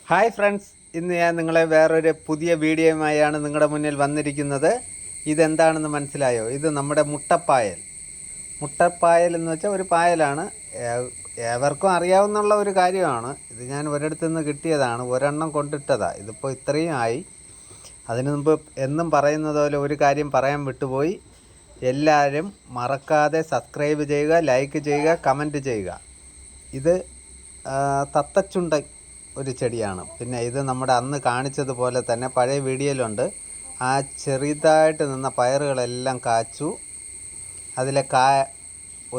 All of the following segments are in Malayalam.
ഹായ് ഫ്രണ്ട്സ്, ഇന്ന് ഞാൻ നിങ്ങളെ വേറൊരു പുതിയ വീഡിയോയുമായാണ് നിങ്ങളുടെ മുന്നിൽ വന്നിരിക്കുന്നത്. ഇതെന്താണെന്ന് മനസ്സിലായോ? ഇത് നമ്മുടെ മുട്ടപ്പായൽ. മുട്ടപ്പായൽ എന്ന് വെച്ചാൽ ഒരു പായലാണ്. ഏവർക്കും അറിയാവുന്ന ഒരു കാര്യമാണ്. ഇത് ഞാൻ ഒരിടത്തു നിന്ന് കിട്ടിയതാണ്, ഒരെണ്ണം കൊണ്ടിട്ടതാണ്. ഇതിപ്പോൾ ഇത്രയും ആയി. അതിനു മുമ്പ് എന്നും പറയുന്നത് പോലെ ഒരു കാര്യം പറയാൻ വിട്ടുപോയി. എല്ലാവരും മറക്കാതെ സബ്സ്ക്രൈബ് ചെയ്യുക, ലൈക്ക് ചെയ്യുക, കമൻറ്റ് ചെയ്യുക. ഇത് തത്തച്ചുണ്ട ഒരു ചെടിയാണ്. പിന്നെ ഇത് നമ്മുടെ അന്ന് കാണിച്ചതുപോലെ തന്നെ പഴയ വീഡിയോയിലുണ്ട്. ആ ചെറുതായിട്ട് നിന്ന പയറുകളെല്ലാം കാച്ചു. അതിലെ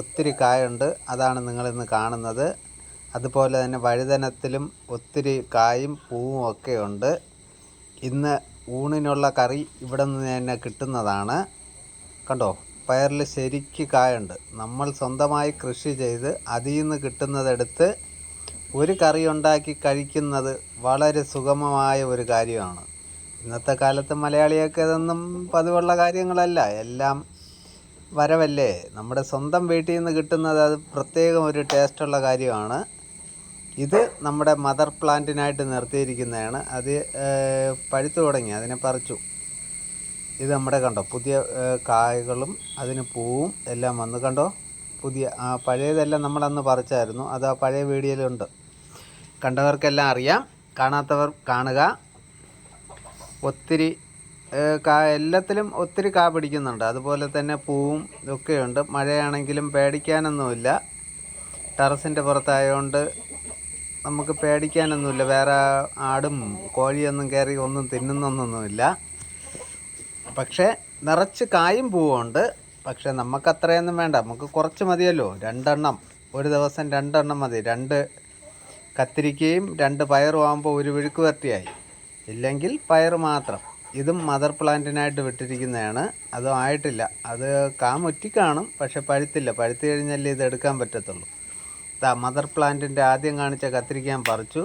ഒത്തിരി കായുണ്ട്, അതാണ് നിങ്ങളിന്ന് കാണുന്നത്. അതുപോലെ തന്നെ വഴുതനത്തിലും ഒത്തിരി കായും പൂവും ഒക്കെ ഉണ്ട്. ഇന്ന് ഊണിനുള്ള കറി ഇവിടെ നിന്ന് തന്നെ കിട്ടുന്നതാണ്. കണ്ടോ, പയറിൽ ശരിക്ക് കായുണ്ട്. നമ്മൾ സ്വന്തമായി കൃഷി ചെയ്ത് അതിൽ നിന്ന് കിട്ടുന്നതെടുത്ത് ഒരു കറി ഉണ്ടാക്കി കഴിക്കുന്നത് വളരെ സുഗമമായ ഒരു കാര്യമാണ്. ഇന്നത്തെ കാലത്ത് മലയാളിയൊക്കെ ഇതൊന്നും പതിവുള്ള കാര്യങ്ങളല്ല, എല്ലാം വരവല്ലേ. നമ്മുടെ സ്വന്തം വീട്ടിൽ നിന്ന് കിട്ടുന്നത് അത് പ്രത്യേകം ഒരു ടേസ്റ്റുള്ള കാര്യമാണ്. ഇത് നമ്മുടെ മദർ പ്ലാന്റിനായിട്ട് നിർത്തിയിരിക്കുന്നതാണ്. അത് പഴുത്തു തുടങ്ങി, അതിനെ പറിച്ചു. ഇത് നമ്മുടെ കണ്ടോ പുതിയ കായകളും അതിന് പൂവും എല്ലാം വന്ന് കണ്ടോ. പുതിയ പഴയതെല്ലാം നമ്മളന്ന് പറിച്ചായിരുന്നു. അത് ആ പഴയ വീഡിയോയിലുണ്ട്. കണ്ടവർക്കെല്ലാം അറിയാം, കാണാത്തവർ കാണുക. ഒത്തിരി എല്ലാത്തിലും ഒത്തിരി കാ പിടിക്കുന്നുണ്ട്. അതുപോലെ തന്നെ പൂവും ഒക്കെയുണ്ട്. മഴയാണെങ്കിലും പേടിക്കാനൊന്നുമില്ല. ടെറസിൻ്റെ പുറത്തായതുകൊണ്ട് നമുക്ക് പേടിക്കാനൊന്നുമില്ല. വേറെ ആടും കോഴിയൊന്നും കയറി ഒന്നും തിന്നുന്നൊന്നുമില്ല. പക്ഷേ നിറച്ച് കായും പൂവുണ്ട്. പക്ഷേ നമുക്ക് അത്രയൊന്നും വേണ്ട, നമുക്ക് കുറച്ച് മതിയല്ലോ. ഒരു ദിവസം 2 എണ്ണം മതി. 2 കത്തിരിക്കയും 2 പയറും ആകുമ്പോൾ ഒരു വിഴുക്ക് വരട്ടിയായി. ഇല്ലെങ്കിൽ പയർ മാത്രം. ഇതും മദർ പ്ലാന്റിനായിട്ട് വിട്ടിരിക്കുന്നതാണ്. അതും ആയിട്ടില്ല. അത് മുറ്റി കാണും, പക്ഷെ പഴുത്തില്ല. പഴുത്ത് കഴിഞ്ഞാലേ ഇത് എടുക്കാൻ പറ്റത്തുള്ളൂ. മദർ പ്ലാന്റിൻ്റെ ആദ്യം കാണിച്ച കത്തിരിക്കാൻ പറിച്ചു.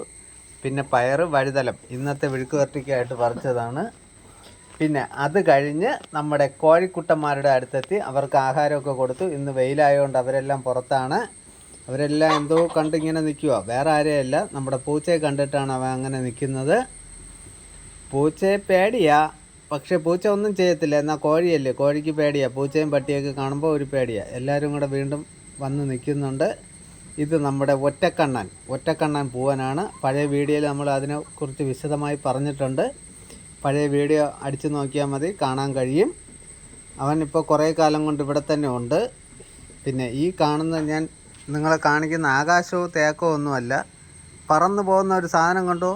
പിന്നെ പയർ, വഴുതലം ഇന്നത്തെ വിഴുക്ക് വരട്ടിക്കായിട്ട് പറിച്ചതാണ്. പിന്നെ അത് കഴിഞ്ഞ് നമ്മുടെ കോഴിക്കുട്ടന്മാരുടെ അടുത്തെത്തി അവർക്ക് ആഹാരമൊക്കെ കൊടുത്തു. ഇന്ന് വെയിലായതുകൊണ്ട് അവരെല്ലാം പുറത്താണ്. അവരെല്ലാം എന്തോ കണ്ടിങ്ങനെ നിൽക്കുക. വേറെ ആരെയല്ല, നമ്മുടെ പൂച്ചയെ കണ്ടിട്ടാണ് അവൻ അങ്ങനെ നിൽക്കുന്നത്. പൂച്ചയെ പേടിയാ, പക്ഷേ പൂച്ച ഒന്നും ചെയ്യത്തില്ല. എന്നാൽ കോഴിയല്ലേ, കോഴിക്ക് പേടിയാ. പൂച്ചയും പട്ടിയൊക്കെ കാണുമ്പോൾ ഒരു പേടിയാ. എല്ലാവരും കൂടെ വീണ്ടും വന്ന് നിൽക്കുന്നുണ്ട്. ഇത് നമ്മുടെ ഒറ്റക്കണ്ണൻ പൂവനാണ്. പഴയ വീഡിയോയിൽ നമ്മൾ അതിനെക്കുറിച്ച് വിശദമായി പറഞ്ഞിട്ടുണ്ട്. പഴയ വീഡിയോ അടിച്ചു നോക്കിയാൽ മതി, കാണാൻ കഴിയും. അവൻ ഇപ്പോൾ കുറേ കാലം കൊണ്ട് ഇവിടെ തന്നെ ഉണ്ട്. പിന്നെ ഈ കാണുന്ന ഞാൻ നിങ്ങളെ കാണിക്കുന്ന ആകാശവും തേക്കോ ഒന്നുമല്ല, പറന്നു പോകുന്ന ഒരു സാധനം കണ്ടോ,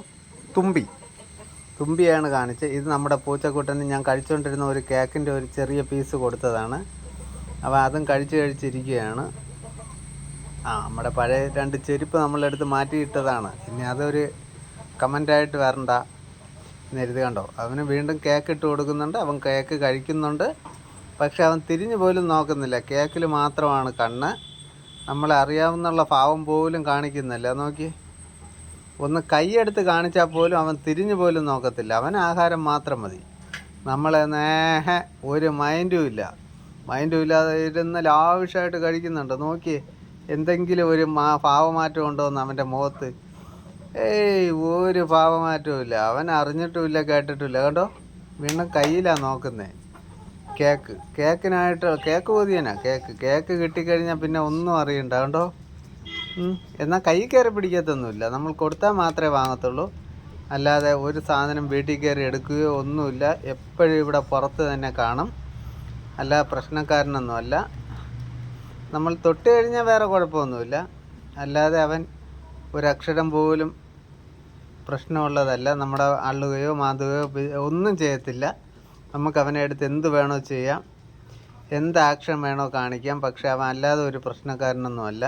തുമ്പിയാണ് കാണിച്ചത്. ഇത് നമ്മുടെ പൂച്ചക്കുട്ടന് ഞാൻ കഴിച്ചുകൊണ്ടിരുന്ന ഒരു കേക്കിൻ്റെ ഒരു ചെറിയ പീസ് കൊടുത്തതാണ്. അവ അതും കഴിച്ചിരിക്കുകയാണ്. നമ്മുടെ പഴയ 2 ചെരുപ്പ് നമ്മളെടുത്ത് മാറ്റിയിട്ടതാണ്. ഇനി അതൊരു കമൻ്റായിട്ട് വരണ്ട എന്നെഴുതി. കണ്ടോ, അവന് വീണ്ടും കേക്ക് ഇട്ട് കൊടുക്കുന്നുണ്ട്. അവൻ കേക്ക് കഴിക്കുന്നുണ്ട്. പക്ഷെ അവൻ തിരിഞ്ഞു പോലും നോക്കുന്നില്ല. കേക്കിൽ മാത്രമാണ് കണ്ണ്. നമ്മളെ അറിയാവുന്നുള്ള ഭാവം പോലും കാണിക്കുന്നില്ല. നോക്കി, ഒന്ന് കൈയെടുത്ത് കാണിച്ചാൽ പോലും അവൻ തിരിഞ്ഞു പോലും നോക്കത്തില്ല. അവൻ ആഹാരം മാത്രം മതി. നമ്മളെ ഒരു മൈൻഡും ഇല്ലാതെ ഇരുന്ന് ലാവിഷായിട്ട് കഴിക്കുന്നുണ്ട്. നോക്കി, എന്തെങ്കിലും ഒരു ഭാവമാറ്റം ഉണ്ടോ എന്ന് അവൻ്റെ മുഖത്ത്? ഒരു ഭാവമാറ്റവും ഇല്ല. അവൻ അറിഞ്ഞിട്ടുമില്ല, കേട്ടിട്ടുമില്ല. കേട്ടോ, വീണ്ടും കയ്യിലാണ് നോക്കുന്നത്. കേക്ക് കൊതിയനാ. കേക്ക് കിട്ടിക്കഴിഞ്ഞാൽ പിന്നെ ഒന്നും അറിയണ്ട. കണ്ടോ, എന്നാൽ കൈ കയറി പിടിക്കത്തൊന്നുമില്ല. നമ്മൾ കൊടുത്താൽ മാത്രമേ വാങ്ങത്തുള്ളൂ. അല്ലാതെ ഒരു സാധനം വീട്ടിൽ കയറി എടുക്കുകയോ ഒന്നുമില്ല. എപ്പോഴും ഇവിടെ പുറത്ത് തന്നെ കാണും. അല്ല, പ്രശ്നക്കാരനൊന്നുമല്ല. നമ്മൾ തൊട്ട് കഴിഞ്ഞാൽ വേറെ കുഴപ്പമൊന്നുമില്ല. അല്ലാതെ അവൻ ഒരക്ഷരം പോലും പ്രശ്നമുള്ളതല്ല. നമ്മുടെ അള്ളുകയോ മാന്തുകയോ ഒന്നും ചെയ്യത്തില്ല. നമുക്ക് അവനെ എടുത്ത് എന്ത് വേണോ ചെയ്യാം, എന്ത് ആക്ഷൻ വേണോ കാണിക്കാം. പക്ഷെ അവൻ അല്ലാതെ ഒരു പ്രശ്നക്കാരനൊന്നുമല്ല.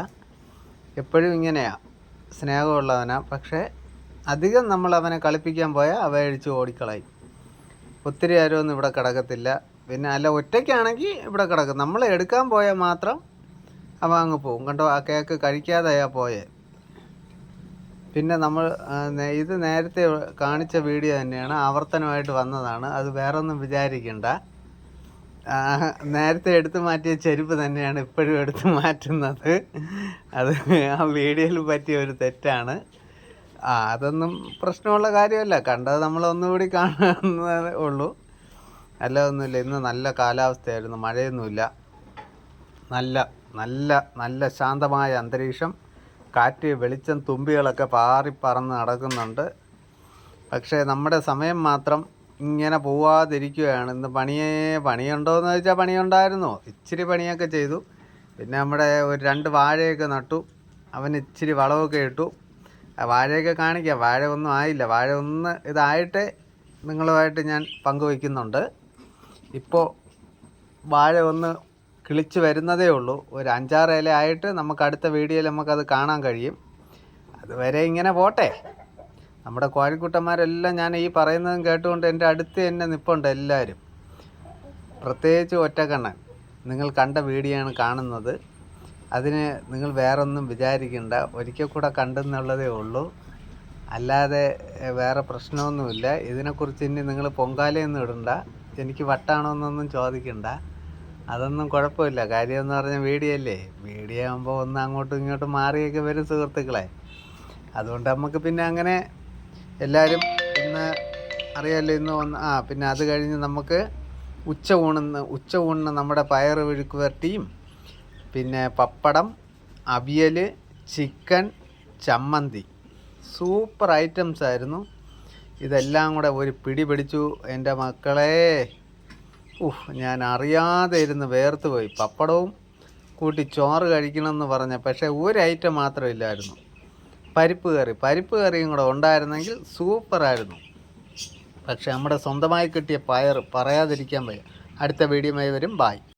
എപ്പോഴും ഇങ്ങനെയാണ്, സ്നേഹമുള്ളവനാ. പക്ഷേ അധികം നമ്മൾ അവനെ കളിപ്പിക്കാൻ പോയാൽ അവ അഴിച്ച് ഓടിക്കളയും. ഒത്തിരി ആരൊന്നും ഇവിടെ കിടക്കത്തില്ല. പിന്നെ അല്ല, ഒറ്റയ്ക്കാണെങ്കിൽ ഇവിടെ കിടക്കും. നമ്മൾ എടുക്കാൻ പോയാൽ മാത്രം അവൻ അങ്ങ് പോവും. കണ്ടോ, ആ കേക്ക് കഴിക്കാതെയാ പോയേ. പിന്നെ നമ്മൾ ഇത് നേരത്തെ കാണിച്ച വീഡിയോ തന്നെയാണ്, ആവർത്തനമായിട്ട് വന്നതാണ്. അത് വേറെ ഒന്നും വിചാരിക്കണ്ട. നേരത്തെ എടുത്തു മാറ്റിയ ചെരുപ്പ് തന്നെയാണ് ഇപ്പോഴും എടുത്തു മാറ്റുന്നത്. അത് ആ വീഡിയോയിൽ പറ്റിയ ഒരു തെറ്റാണ്. അതൊന്നും പ്രശ്നമുള്ള കാര്യമല്ല, കണ്ടത് നമ്മളൊന്നുകൂടി കാണുന്നതേ ഉള്ളൂ, അല്ല ഒന്നുമില്ല. ഇന്ന് നല്ല കാലാവസ്ഥയായിരുന്നു, മഴയൊന്നുമില്ല, നല്ല നല്ല നല്ല ശാന്തമായ അന്തരീക്ഷം, കാറ്റ്, വെളിച്ചം, തുമ്പികളൊക്കെ പറന്ന് നടക്കുന്നുണ്ട്. പക്ഷേ നമ്മുടെ സമയം മാത്രം ഇങ്ങനെ പോവാതിരിക്കുകയാണ്. ഇന്ന് പണിയുണ്ടോയെന്ന് ചോദിച്ചാൽ പണിയുണ്ടായിരുന്നു, ഇച്ചിരി പണിയൊക്കെ ചെയ്തു. പിന്നെ നമ്മുടെ ഒരു 2 വാഴയൊക്കെ നട്ടു, അവന് ഇച്ചിരി വളമൊക്കെ ഇട്ടു. വാഴയൊക്കെ കാണിക്കാം, വാഴ ഒന്നും ആയില്ല, വാഴ ഒന്ന് ഇതായിട്ട് നിങ്ങളുമായിട്ട് ഞാൻ പങ്കുവയ്ക്കുന്നുണ്ട്. ഇപ്പോൾ വാഴ ഒന്ന് കിളിച്ച് വരുന്നതേ ഉള്ളൂ, ഒരു 5-6 ഇല ആയിട്ട് നമുക്ക് അടുത്ത വീഡിയോയിൽ നമുക്കത് കാണാൻ കഴിയും. അതുവരെ ഇങ്ങനെ പോട്ടെ. നമ്മുടെ കോഴിക്കുട്ടന്മാരെല്ലാം ഞാൻ ഈ പറയുന്നതും കേട്ടുകൊണ്ട് എൻ്റെ അടുത്ത് തന്നെ നിൽപ്പുണ്ട് എല്ലാവരും, പ്രത്യേകിച്ച് ഒറ്റക്കണ്ണൻ. നിങ്ങൾ കണ്ട വീഡിയോ ആണ് കാണുന്നത്, അതിന് നിങ്ങൾ വേറൊന്നും വിചാരിക്കണ്ട, ഒരിക്കൽ കൂടെ കണ്ടെന്നുള്ളതേ ഉള്ളൂ, അല്ലാതെ വേറെ പ്രശ്നമൊന്നുമില്ല. ഇതിനെക്കുറിച്ച് ഇനി നിങ്ങൾ പൊങ്കാലയൊന്നും ഇടണ്ട, എനിക്ക് വട്ടാണോന്നൊന്നും ചോദിക്കണ്ട, അതൊന്നും കുഴപ്പമില്ല. കാര്യമെന്ന് പറഞ്ഞാൽ വീഡിയോ അല്ലേ, വീഡിയോ ആകുമ്പോൾ ഒന്ന് അങ്ങോട്ടും ഇങ്ങോട്ടും മാറിയൊക്കെ വരും സുഹൃത്തുക്കളെ. അതുകൊണ്ട് നമുക്ക് പിന്നെ അങ്ങനെ എല്ലാവരും ഇന്ന് അറിയാമല്ലോ, ഇന്ന് പിന്നെ അത് കഴിഞ്ഞ് നമുക്ക് ഉച്ചയൂണിന് നമ്മുടെ പയറ് മെഴുക്ക് വരട്ടിയും പിന്നെ പപ്പടം, അവിയൽ, ചിക്കൻ, ചമ്മന്തി, സൂപ്പർ ഐറ്റംസ് ആയിരുന്നു. ഇതെല്ലാം കൂടെ ഒരു പിടി പിടിച്ചു എൻ്റെ മക്കളെ. ഞാൻ അറിയാതെ ഇരുന്ന് വേർത്ത് പോയി. പപ്പടവും കൂട്ടി ചോറ് കഴിക്കണമെന്ന് പറഞ്ഞ, പക്ഷേ ഒരു ഐറ്റം മാത്രമില്ലായിരുന്നു, പരിപ്പ് കറിയും കൂടെ ഉണ്ടായിരുന്നെങ്കിൽ സൂപ്പറായിരുന്നു. പക്ഷെ നമ്മുടെ സ്വന്തമായി കിട്ടിയ പയർ പറയാതിരിക്കാൻ വയ്യ. അടുത്ത വീഡിയോയുമായി വരും. ബായ്.